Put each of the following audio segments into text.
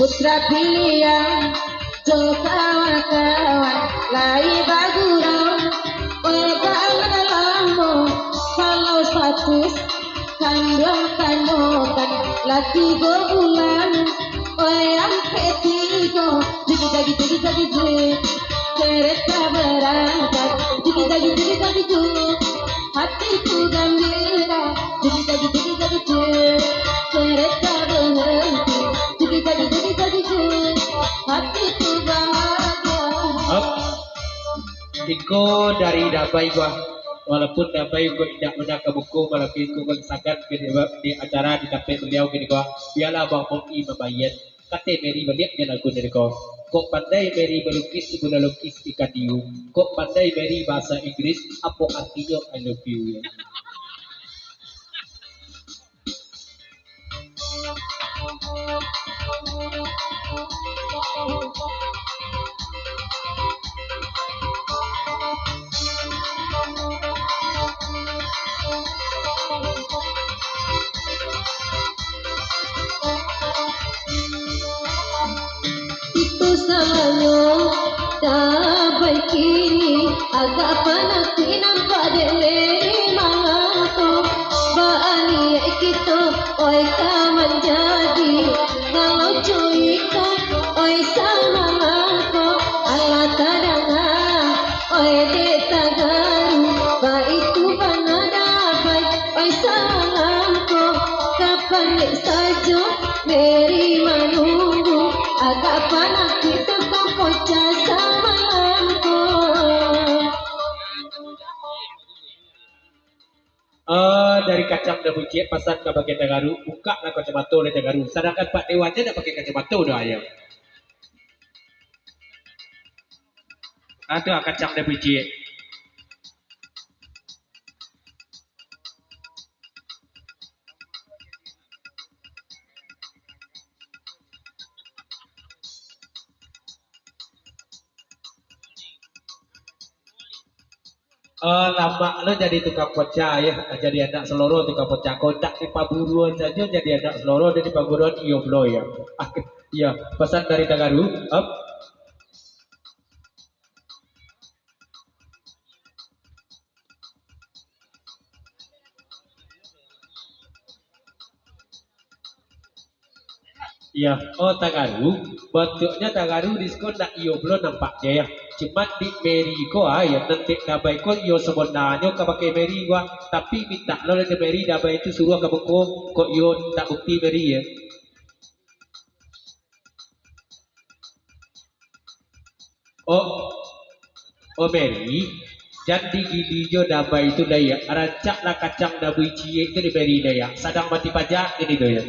putra pilihan jo kawan-kawan lai bagurau pegangan lambo kalau status kandung kandokan laki gobulan yang ketiga jigi jagi kereta berangkat jigi jagi hatiku gembira jigi jagi kereta berhenti jigi jagi hatiku bahagia. Iko dari Dabai gua, walaupun Dabai gua tidak pernah ke buku, walaupun gua sangat di acara di kafe beliau gini gua, biarlah bang Pongi membayar. Kata Mary balik dia lagu dari kau. Kok pandai Mary melukis ibu lukis ikan hiu. Kok pandai Mary bahasa Inggris, apa artinya I love you. Itu samanya dapat kini agak panas nampak dele malam baani kita oi kaman jadi kalau cuikan oi sama mako ala tadanga oi de tagaru ba itu bana dapat oi salamko kapan saja Mary menunggu agak panas kita pocah sama lampu. Dari kacang dan buncit pasang ke bagian Tagaru, buka lah kacamata oleh Tagaru. Sedangkan Pak Dewannya nak pakai kacamata dah ayam. Ada kacang dan buncit. Lama lo jadi tukang pecah ya, jadi anak seloro tukang pecah kontak di paburuan saja jadi anak seloro dan di paburuan iyo blo ya. Ya pesan dari Tagaru. Ya, Tagaru, bentuknya Tagaru diskon nak iyo belum nampaknya ya. Cuma di Mary ko ya nanti dabai ko iyo sebenarnya ke pakai Mary gua, tapi minta lo dari Mary dabai itu suruh ke buku kok iyo tak bukti Mary ya. Mary, jadi gini jo dabai itu daya, rancak lah kacang dabai cie itu di Mary daya, sadang mati pajak ini daya.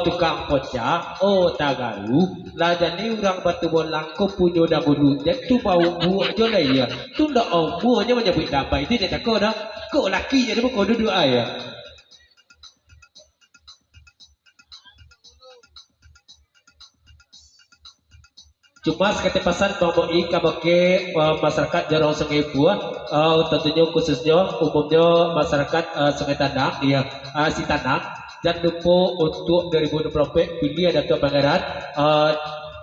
Tukang pocah, Tagaru, lah jadi orang batu bolang ko punya dah bulu, tu bau buah je lah ya, tu dah buahnya menyebut dapat itu dia cakap dah, kau laki jadi kau duduk ayah. Cuma sekali pesan membuat kabake masyarakat Jarong Sungai Buah, tentunya khususnya umumnya masyarakat Sungai Tanang, ya si Tanang. Jangan lupa untuk 2024 pilih Datuk Pangeran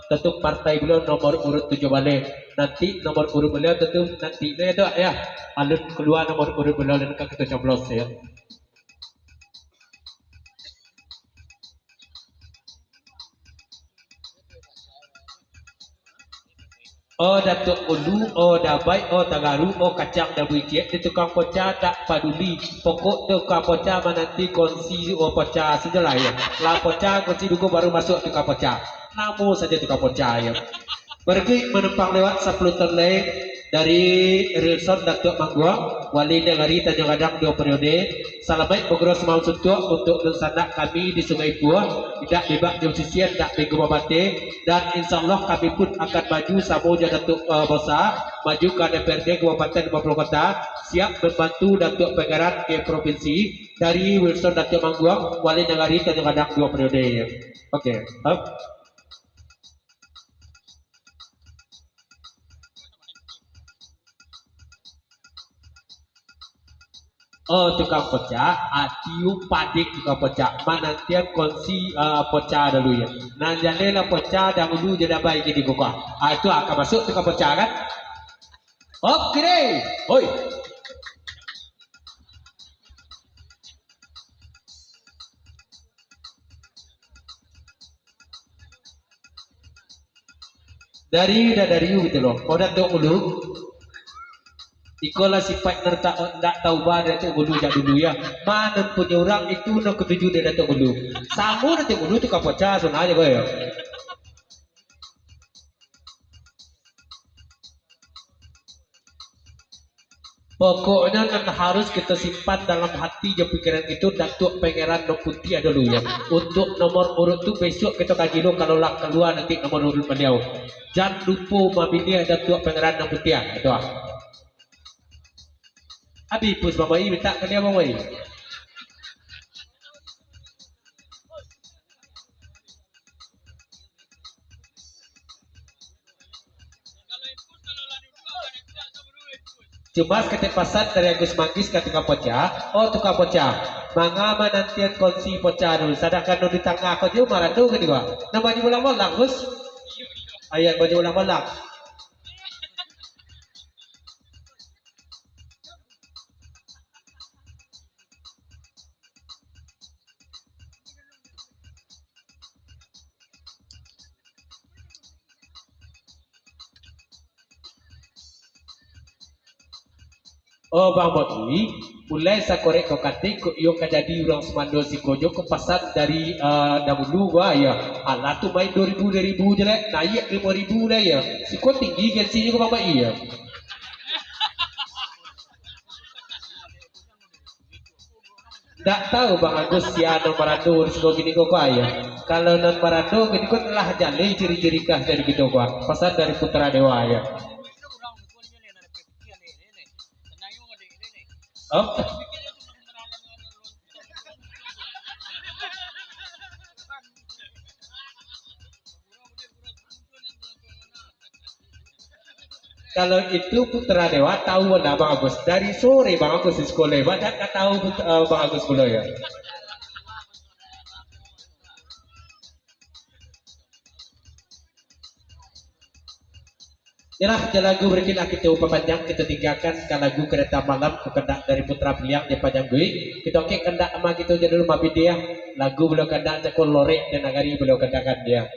tentu partai beliau nomor urut 7 balik. Nanti nomor urut beliau tentu nanti itu ya alun keluar nomor urut beliau dan kita coblos ya. Datuk Ulu, Dabai, Tagaru, kacang dan buicet. Di tukang pocah tak peduli. Pokok tukang pocah nanti kongsi pocah sajalah ya. Lah pocah kongsi dulu baru masuk tukang pocah. Namu saja tukang pocah ya. Pergi menumpang lewat 10 ton lain dari Rilson Datuk Mangguang, Wali Negari Tanjung Gadang 2 periode. Salamat Bogros Mau Suntuk untuk sanak kami di Sungai Buah, tidak bebas jam sisian, tidak bego babate, dan insya Allah kami pun akan maju sama Datuk Bosa, maju ke DPRD Kabupaten 50 Kota, siap membantu Datuk Pangeran ke provinsi dari Wilson Datuk Mangguang, Wali Negari Tanjung Gadang 2 periode. Oke. Oh tukang pecah, tiup padik tukang pecah. Mana tiap konsi pecah dulu ya. Nah jadilah pecah dahulu jadi baik ini kok. Itu akan masuk tukang pecah kan? Oke deh. Oi. Dari gitu loh. Udah tuh dulu. Ikolah sifat ndak tahu pada tu dulu dulu ya. Mana punya orang itu nak ketujuh dia datuk dulu. Samu datuk dulu tu kapocah sunah aja boy. Pokoknya kan harus kita simpan dalam hati je pikiran itu Datuk Pangeran No Putih dulu ya. Untuk nomor urut tu besok kita kaji dulu kalau lah keluar nanti nomor urut beliau. Jangan lupa memilih Datuk Pangeran No Putih itu ah. Abi pus mamai minta ke dia mamai. Cuma ketik pasal dari Agus Manggis ketika pecah, oh tukang pecah. Manga manantian konsi pecah dulu. Sedangkan di tengah kau jauh marah tu kan juga. Nama baju ulang-ulang Gus. Ayat baju ulang-ulang. Oh bang Boti, mulai saya korek kau katik, yo jadi orang semando si kojo ke pasar dari dahulu gua ya. Alah tu main 2000 je lah, naik 5000 lah ya. Si kau tinggi gengsinya ke bapak iya. Tak tahu bang Agus si non Marado di sekolah gini kok ya. Kalau non Marado gini kok telah jalai ciri-ciri khas dari gitu gua. Pasar dari Putra Dewa ya. Oh. Kalau itu Putra Dewa tahu ada Bang Agus dari sore Bang Agus di sekolah banyak tak tahu Bang Agus pula ya. Yalah lagu berikutnya kita panjang kita tinggalkan ke lagu kereta malam kekendak dari Putra Beliang di Panjang Gui kita oke kendak sama kita jadi rumah dia lagu beliau kendak cekul lorek dan nagari beliau kendakan dia.